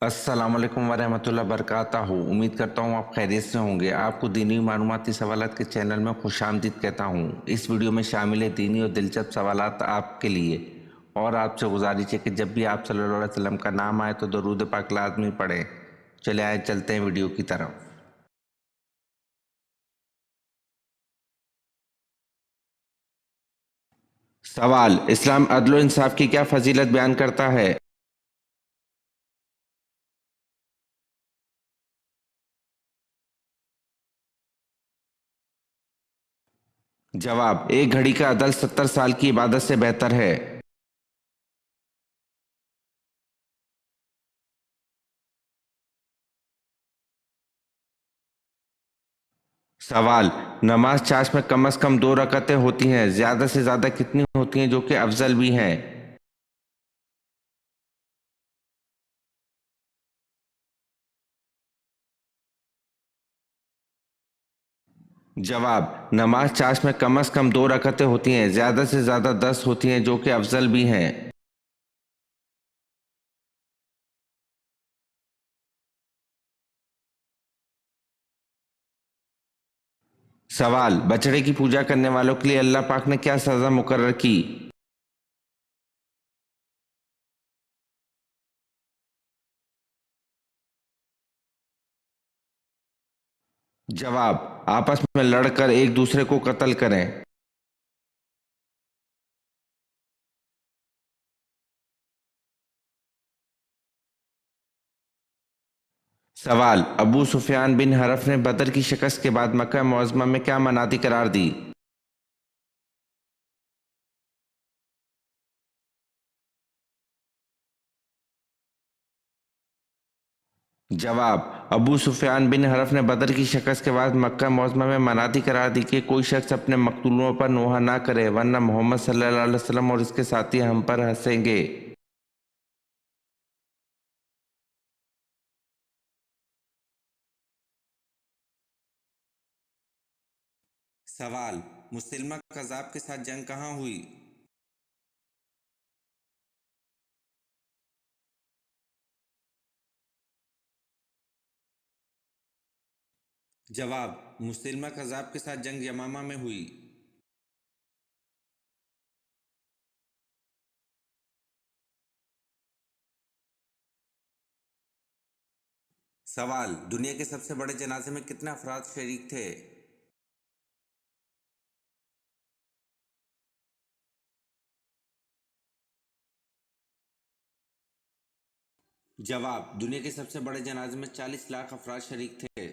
अस्सलाम वालेकुम वरहमतुल्लाह वबरकातुहू। उम्मीद करता हूँ आप खैरियत से होंगे। आपको दीनी मालूमाती सवालात के चैनल में खुशामदीद कहता हूँ। इस वीडियो में शामिल है दीनी और दिलचस्प सवालात आपके लिए। और आपसे गुजारिश है कि जब भी आप सल्लल्लाहु अलैहि वसल्लम का नाम आए तो दरूद पाक लाजमी पढ़ें। चले आए चलते हैं वीडियो की तरफ। सवाल: इस्लाम अदल व इंसाफ की क्या फजीलत बयान करता है? जवाब: एक घड़ी का अदल 70 साल की इबादत से बेहतर है। सवाल: नमाज चाश में कम से कम 2 रकअतें होती हैं, ज़्यादा से ज़्यादा कितनी होती हैं जो कि अफजल भी हैं? जवाब: नमाज चाश में कम से कम 2 रकअतें होती हैं, ज़्यादा से ज़्यादा 10 होती हैं जो कि अफजल भी हैं। सवाल: बछड़े की पूजा करने वालों के लिए अल्लाह पाक ने क्या सज़ा मुकर्रर की? जवाब: आपस में लड़कर एक दूसरे को कत्ल करें। सवाल: अबू सुफियान बिन हरफ ने बदर की शिकस्त के बाद मक्का मुअज़्ज़मा में क्या मनाती करार दी? जवाब: अबू सुफियान बिन हरफ ने बदर की शिकस्त के बाद मक्का मुअज़्ज़मा में मनाती करार दी कि कोई शख्स अपने मकतूलों पर नोहा ना करे वरना मोहम्मद सल्लल्लाहु अलैहि वसल्लम और इसके साथी हम पर हंसेंगे। सवाल: मुसलिमा कज़ाब के साथ जंग कहाँ हुई? जवाब: मुसलिमा कज़ाब के साथ जंग यमामा में हुई। सवाल: दुनिया के सबसे बड़े जनाजे में कितने अफराद शरीक थे? जवाब: दुनिया के सबसे बड़े जनाजे में 40 लाख अफराद शरीक थे।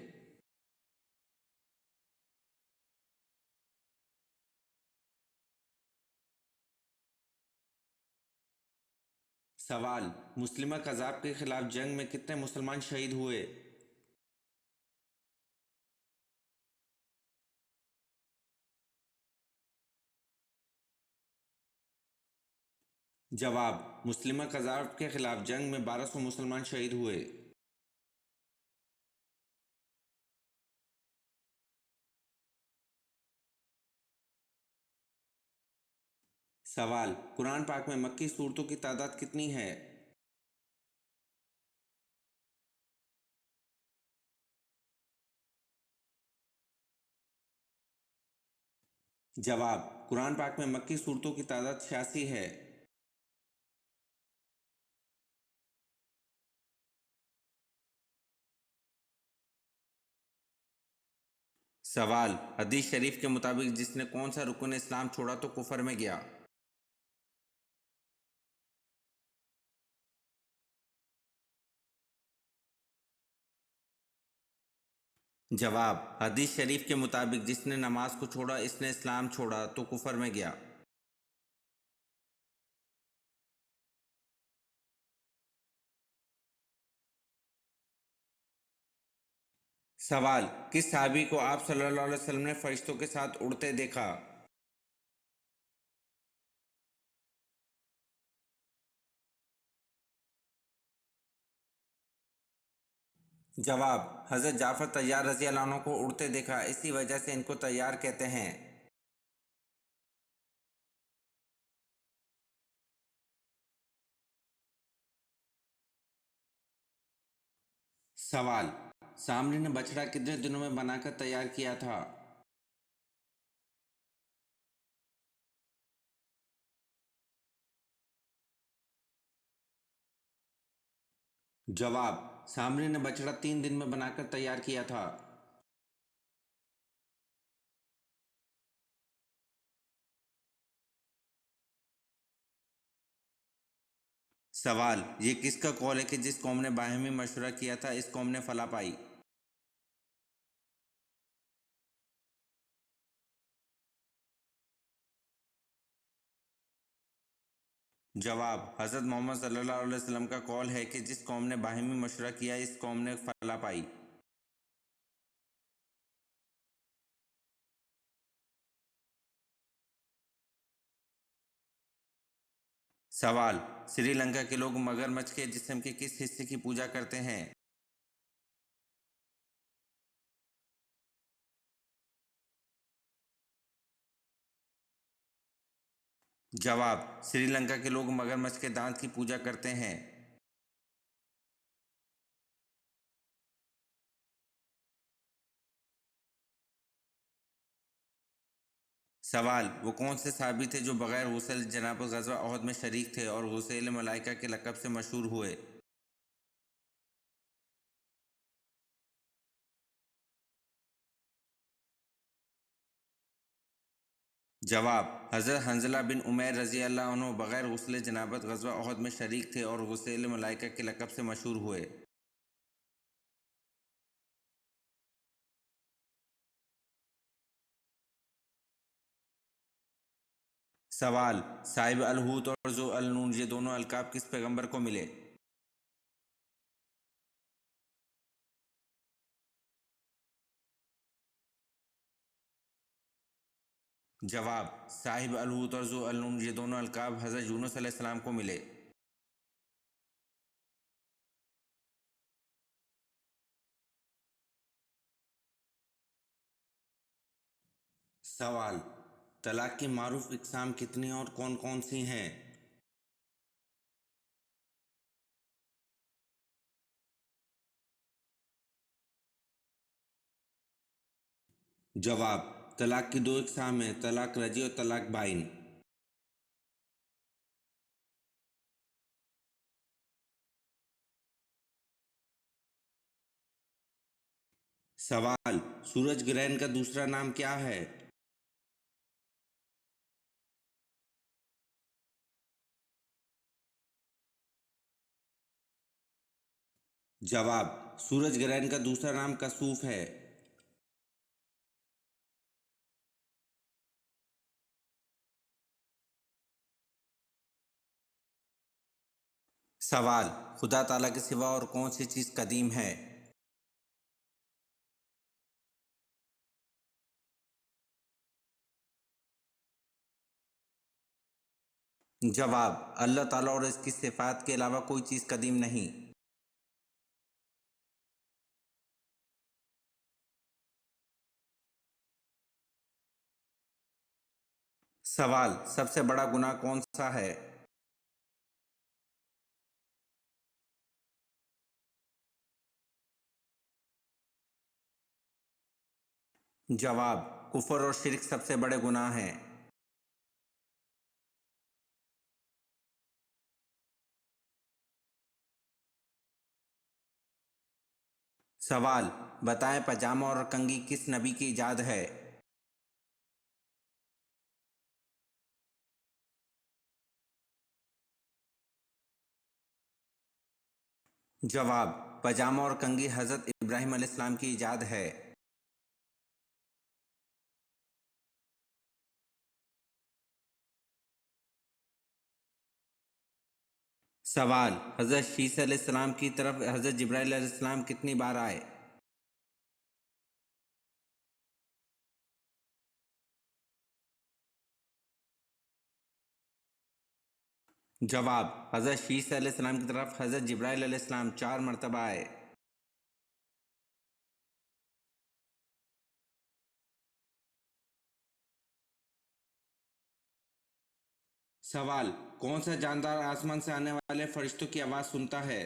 सवाल: मुस्लिमा कज़ाब के खिलाफ जंग में कितने मुसलमान शहीद हुए? जवाब: मुस्लिमा कज़ाब के खिलाफ जंग में 1200 मुसलमान शहीद हुए। सवाल: कुरान पाक में मक्की सूरतों की तादाद कितनी है? जवाब: कुरान पाक में मक्की सूरतों की तादाद 86 है। सवाल: हदीस शरीफ के मुताबिक जिसने कौन सा रुकन इस्लाम छोड़ा तो कुफर में गया? जवाब: हदीस शरीफ के मुताबिक जिसने नमाज को छोड़ा इसने इस्लाम छोड़ा तो कुफर में गया। सवाल: किस सहाबी को आप सल्लल्लाहु अलैहि वसल्लम ने फरिश्तों के साथ उड़ते देखा? जवाब: हज़रत जाफ़र तैयार रज़ी अल्लाह अन्हु को उड़ते देखा, इसी वजह से इनको तैयार कहते हैं। सवाल, सामरी ने बछड़ा कितने दिनों में बनाकर तैयार किया था? जवाब, सामरी ने बछड़ा 3 दिन में बनाकर तैयार किया था। सवाल, ये किसका कौल है कि जिस कौम ने बाहिमी मशवरा किया था इस कौम ने फला पाई? जवाब, हज़रत मोहम्मद सल्लल्लाहु अलैहि वसल्लम का कौल है कि जिस कौम ने बाहिमी मशवरा किया इस कौम ने फला पाई। सवाल, श्रीलंका के लोग मगरमच्छ के जिस्म के किस हिस्से की पूजा करते हैं? जवाब, श्रीलंका के लोग मगरमच्छ के दांत की पूजा करते हैं। सवाल, वो कौन से सहाबी थे जो बगैर गुस्ल जनाब ग़ज़वा उहद में शरीक थे और गुस्ल मलाइका के लक़ब से मशहूर हुए? जवाब, हज़रत हंज़ला बिन उमैर रज़ी अल्लाह अन्हु बगैर गुस्ल जनाबत ग़ज़वा उहद में शरीक थे और गुस्ल मलाइका के लक़ब से मशहूर हुए। सवाल, साहिब अल-हूत और ज़ो अल-नून ये दोनों अलकाब किस पैगंबर को मिले? जवाब, साहिब अल-हूत और ज़ो अल-नून ये दोनों अलकाब हज़रत यूनुस अलैहिस्सलाम को मिले। सवाल, तलाक की मारूफ इकसाम कितनी और कौन कौन सी हैं? जवाब, तलाक की 2 इकसाम हैं, तलाक रजी और तलाक बाइन। सवाल, सूरज ग्रहण का दूसरा नाम क्या है? जवाब, सूरज ग्रहण का दूसरा नाम कसूफ है। सवाल, खुदा ताला के सिवा और कौन सी चीज़ कदीम है? जवाब, अल्लाह ताला और इसकी सिफात के अलावा कोई चीज़ कदीम नहीं। सवाल, सबसे बड़ा गुनाह कौन सा है? जवाब, कुफर और शिरक सबसे बड़े गुनाह हैं। सवाल, बताएं पजामा और कंघी किस नबी की इजाद है? जवाब, पजामा और कंघी हज़रत इब्राहीम अलैहिस्सलाम की इजाद है। सवाल, हज़रत शीस अलैहिस्सलाम की तरफ हज़रत जिब्राईल अलैहिस्सलाम कितनी बार आए? जवाब, हज़रत शीस अलैहिस्सलाम की तरफ हज़रत जिब्राईल अलैहिस्सलाम 4 मरतबा आए। सवाल, कौन सा जानदार आसमान से आने वाले फरिश्तों की आवाज़ सुनता है?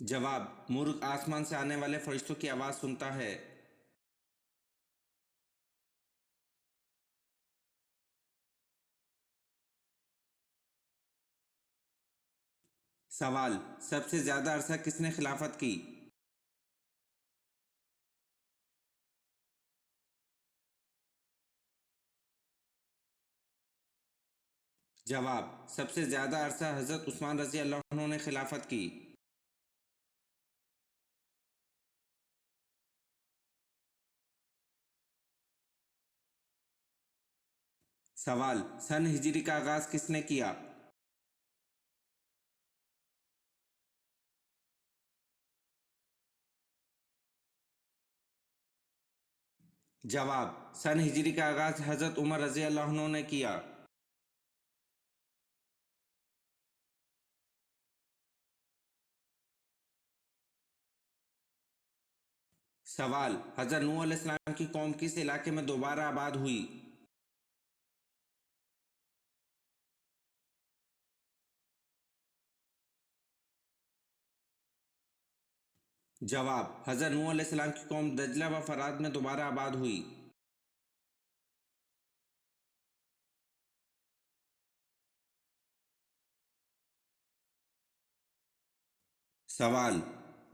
जवाब, मुर्ग आसमान से आने वाले फरिश्तों की आवाज़ सुनता है। सवाल, सबसे ज़्यादा अरसा किसने खिलाफत की? जवाब, सबसे ज़्यादा अरसा हज़रत उस्मान रज़ी अल्लाह अन्हु ने खिलाफत की। सवाल, सन हिजरी का आगाज़ किसने किया? जवाब, सन हिजरी का आगाज़ हज़रत उमर रज़ी अल्लाह अन्हु ने किया। सवाल, हज़रत नूह अलैहिस्सलाम की कौम किस इलाके में दोबारा आबाद हुई? जवाब, हज़रत नूह अलैहिस्सलाम की कौम दजला व फरात में दोबारा आबाद हुई। सवाल,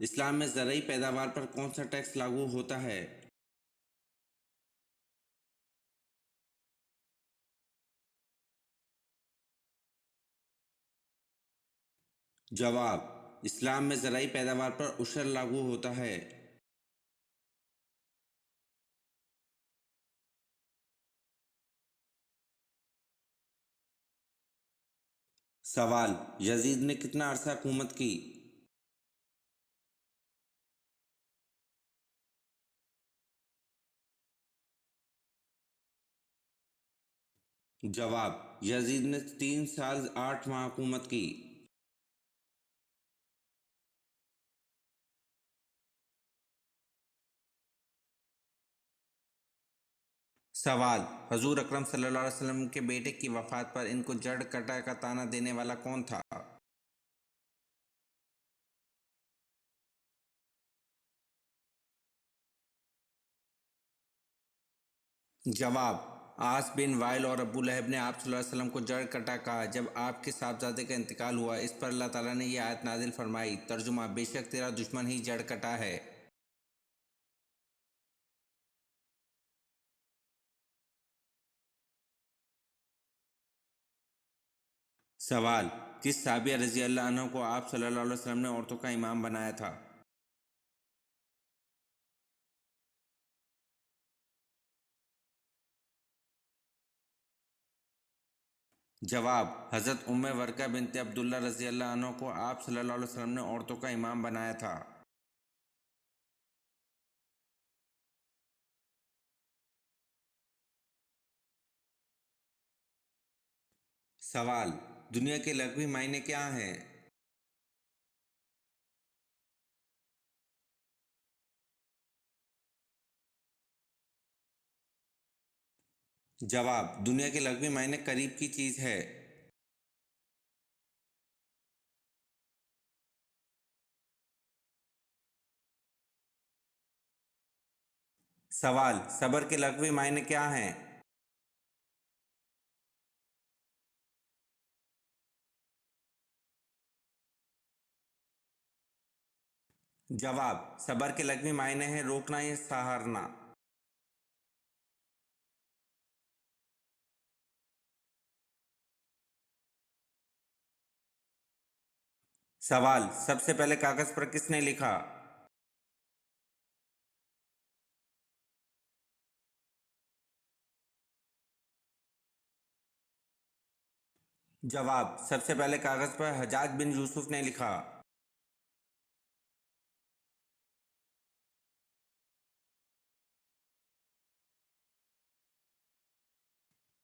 इस्लाम में ज़रई पैदावार पर कौन सा टैक्स लागू होता है? जवाब, इस्लाम में ज़रई पैदावार पर उशर लागू होता है। सवाल, यजीद ने कितना अरसा हुकूमत की? जवाब, यजीद ने 3 साल 8 माह हुकूमत की। सवाल, हजूर अकरम सल्लल्लाहु अलैहि वसल्लम के बेटे की वफ़ात पर इनको जड़ कटा का ताना देने वाला कौन था? जवाब, आस बिन वाइल और अबू लहब ने आप सल्लल्लाहु अलैहि वसल्लम को जड़ कटा कहा जब आपके साहबजादे का इंतकाल हुआ। इस पर अल्लाह ताला ने यह आयत नाजिल फरमाई, तर्जुमा, बेशक तेरा दुश्मन ही जड़ कटा है। सवाल, किस साबिया रजी अल्लाह अन्हु को आप सल्लल्लाहु अलैहि वसल्लम ने औरतों का इमाम बनाया था? जवाब, हज़रत उम्मे वर्का बिनते अब्दुल्ला रजी अल्लाह अन्हु को आप सल्लल्लाहु अलैहि वसल्लम ने औरतों का इमाम बनाया था। सवाल, दुनिया के लघवी मायने क्या हैं? जवाब, दुनिया के लघवी मायने करीब की चीज़ है। सवाल, सबर के लघवी मायने क्या हैं? जवाब, सबर के लघवी मायने हैं रोकना या सहारना। सवाल, सबसे पहले कागज़ पर किसने लिखा? जवाब, सबसे पहले कागज़ पर हजाज बिन यूसुफ ने लिखा।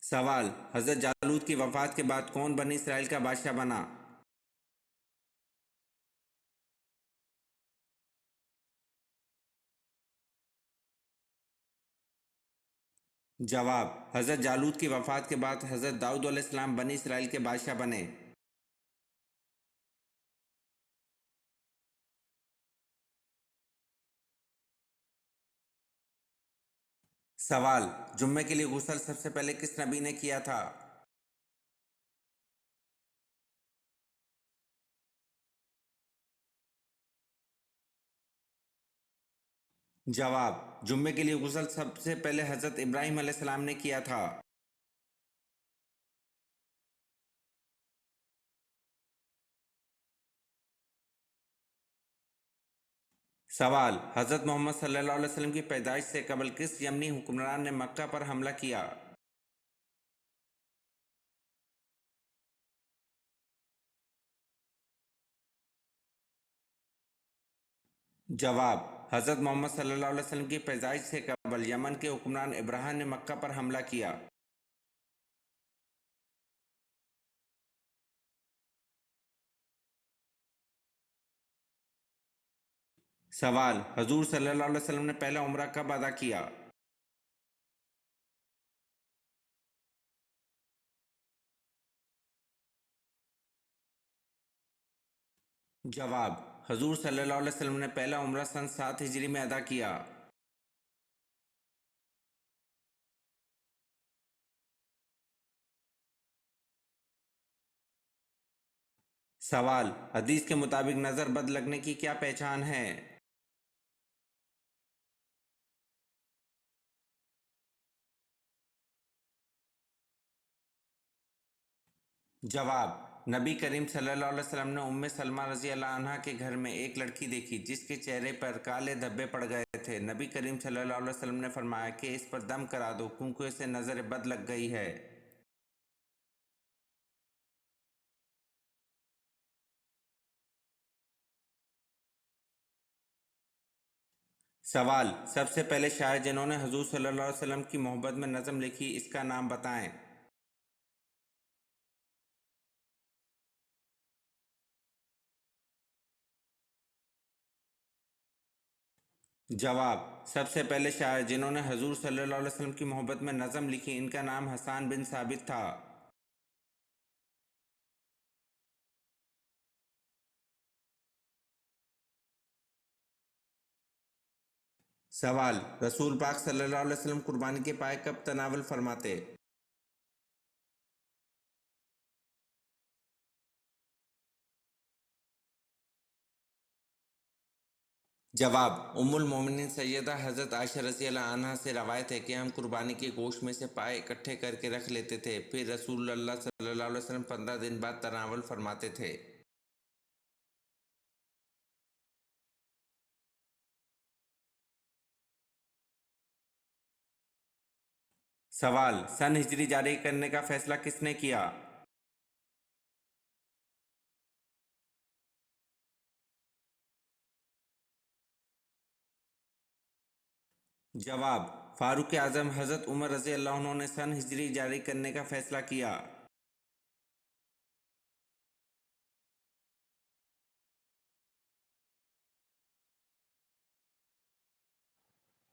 सवाल, हज़रत जालूत की वफ़ात के बाद कौन बनी इसराइल का बादशाह बना? जवाब, हज़रत जालूत की वफ़ात के बाद हज़रत दाऊद अलैहिस्सलाम बनी इसराइल के बादशाह बने। सवाल, जुम्मे के लिए गुस्ल सबसे पहले किस नबी ने किया था? जवाब, जुम्मे के लिए गुस्ल सबसे पहले हजरत इब्राहिम अलैहिस्सलाम ने किया था। सवाल, हजरत मोहम्मद सल्लल्लाहु अलैहि वसल्लम की पैदाइश से कबल किस यमनी हुक्मरान ने मक्का पर हमला किया? जवाब, हजरत मोहम्मद सल्लल्लाहु अलैहि वसल्लम की पैदाइश से कबल यमन के हुक्मरान इब्राहिम ने मक्का पर हमला किया। सवाल, हजूर सल्लल्लाहु अलैहि वसल्लम ने पहला उम्रा कब अदा किया? जवाब, हजूर सल्लल्लाहु अलैहि वसल्लम ने पहला उम्रा सन 7 हिजरी में अदा किया। सवाल, हदीस के मुताबिक नज़र बद लगने की क्या पहचान है? जवाब, नबी करीम सल्लल्लाहु अलैहि वसल्लम ने उम्मे सलमा रजी अल्लाह अन्हा के घर में एक लड़की देखी जिसके चेहरे पर काले धब्बे पड़ गए थे। नबी करीम सल्लल्लाहु अलैहि वसल्लम ने फरमाया कि इस पर दम करा दो क्योंकि इसे नज़र बद लग गई है। सवाल, सबसे पहले शायर जिन्होंने हजूर सल्लल्लाहु अलैहि वसल्लम की मोहब्बत में नज़म लिखी, इसका नाम बताएं। जवाब, सबसे पहले शायर जिन्होंने हजूर सल्लल्लाहु अलैहि वसल्लम की मोहब्बत में नज़म लिखी, इनका नाम हसान बिन साबित था। सवाल, रसूल पाक सल्लल्लाहु अलैहि वसल्लम कुर्बानी के पाए कब तनावल फरमाते? जवाब, उम्मुल मोमिनीन सैयदा हज़रत आयशा रज़ी अल्लाह अन्हा से रवायत है कि हम कुर्बानी के गोश्त में से पाए इकट्ठे करके रख लेते थे, फिर रसूलुल्लाह सल्लल्लाहु अलैहि वसल्लम 15 दिन बाद तनावल फरमाते थे। सवाल, सन हिजरी जारी करने का फैसला किसने किया? जवाब, फारूक आजम हज़रत उमर रज़ी अल्लाह अन्हु ने सन हिजरी जारी करने का फैसला किया।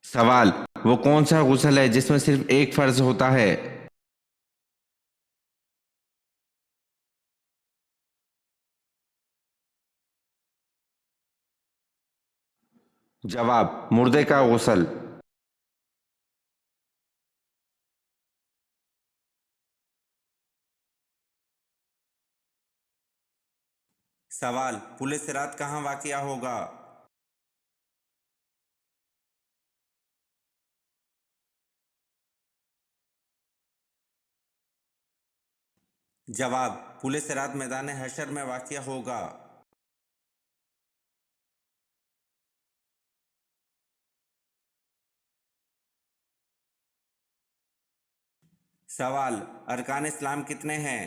सवाल, वो कौन सा गुस्ल है जिसमें सिर्फ एक फर्ज होता है? जवाब, मुर्दे का गुस्ल। सवाल, पुल सिरात कहाँ वाक़या होगा? जवाब, पुल सिरात मैदान हशर में वाक़या होगा। सवाल, अरकान इस्लाम कितने हैं?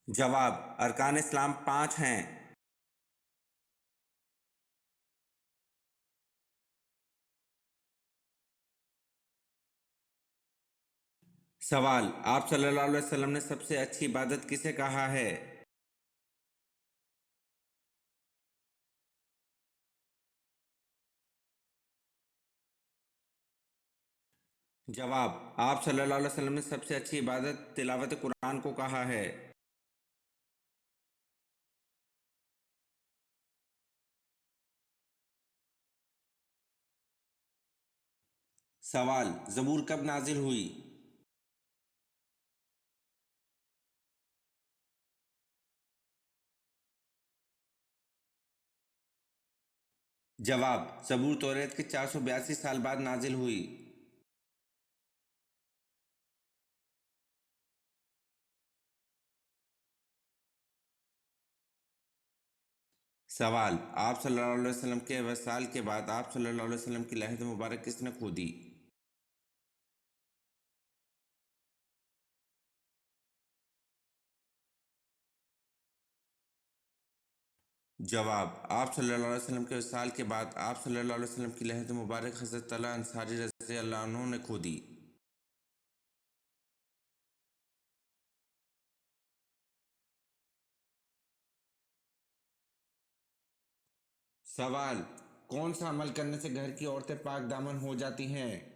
जवाब, अरकान इस्लाम 5 हैं। सवाल, आप सल्लल्लाहु अलैहि वसल्लम ने सबसे अच्छी इबादत किसे कहा है? जवाब, आप सल्लल्लाहु अलैहि वसल्लम ने सबसे अच्छी इबादत तिलावत कुरान को कहा है। सवाल, ज़बूर कब नाजिल हुई? जवाब, ज़बूर तौरात के 482 साल बाद नाजिल हुई। सवाल, आप सल्लल्लाहु अलैहि वसल्लम के वसाल के बाद आप सल्लल्लाहु अलैहि वसल्लम की लहद मुबारक किसने खोदी? जवाब, आप सल्लल्लाहु अलैहि वसल्लम के वसाल के बाद आप सल्लल्लाहु अलैहि वसल्लम की लहद मुबारक हज़रत तला अंसारी रज़ी अल्लाह अन्हु ने खोदी। सवाल, कौन सा अमल करने से घर की औरतें पाक दामन हो जाती हैं?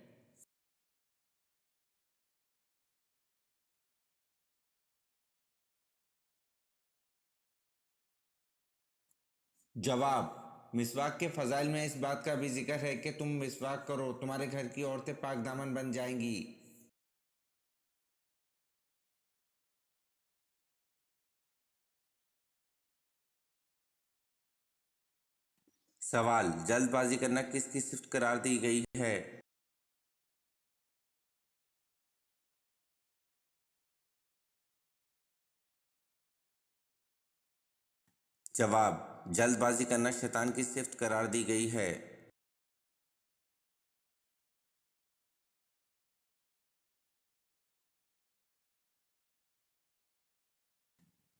जवाब, मिसवाक के फ़ज़ाइल में इस बात का भी जिक्र है कि तुम मिसवाक करो, तुम्हारे घर की औरतें पाक दामन बन जाएंगी। सवाल, जल्दबाजी करना किसकी सिफ्त करार दी गई है? जवाब, जल्दबाजी करना शैतान की सिफ्त करार दी गई है।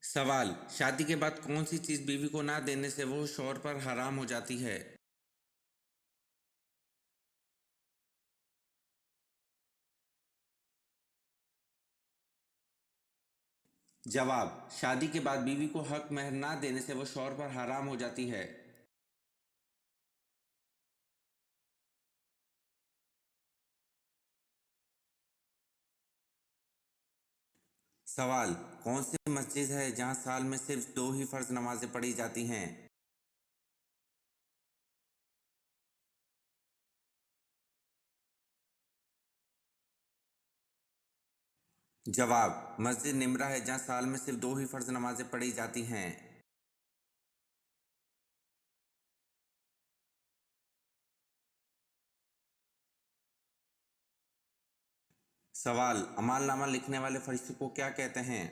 सवाल, शादी के बाद कौन सी चीज़ बीवी को ना देने से वो शौहर पर हराम हो जाती है? जवाब, शादी के बाद बीवी को हक महर ना देने से वो शौहर पर हराम हो जाती है। सवाल, कौन सी मस्जिद है जहां साल में सिर्फ 2 ही फर्ज नमाजें पढ़ी जाती हैं? जवाब, मस्जिद निमरा है जहां साल में सिर्फ 2 ही फर्ज नमाजें पढ़ी जाती हैं। सवाल, अमाल नामा लिखने वाले फरिश्ते को क्या कहते हैं?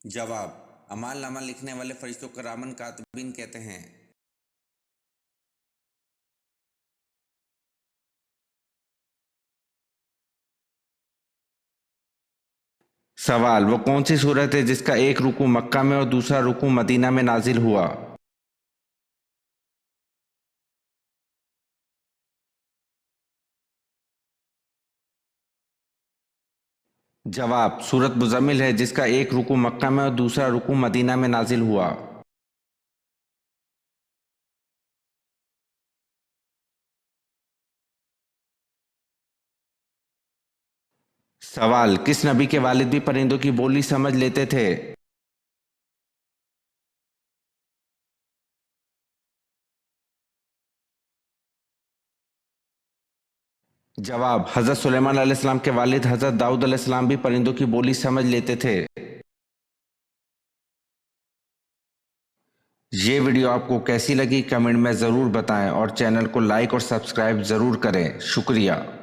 जवाब, अमाल नामा लिखने वाले फरिश्तों को किरामन कातिबीन कहते हैं। सवाल, वो कौन सी सूरत है जिसका एक रुकू मक्का में और दूसरा रुकू मदीना में नाजिल हुआ? जवाब, सूरत मुज़म्मिल है जिसका एक रुकू मक्का में और दूसरा रुकू मदीना में नाजिल हुआ। सवाल, किस नबी के वालिद भी परिंदों की बोली समझ लेते थे? जवाब, हज़रत सुलेमान अलैहिस्सलाम के वालिद हज़रत दाऊद अलैहिस्सलाम भी परिंदों की बोली समझ लेते थे। ये वीडियो आपको कैसी लगी कमेंट में ज़रूर बताएं और चैनल को लाइक और सब्सक्राइब ज़रूर करें। शुक्रिया।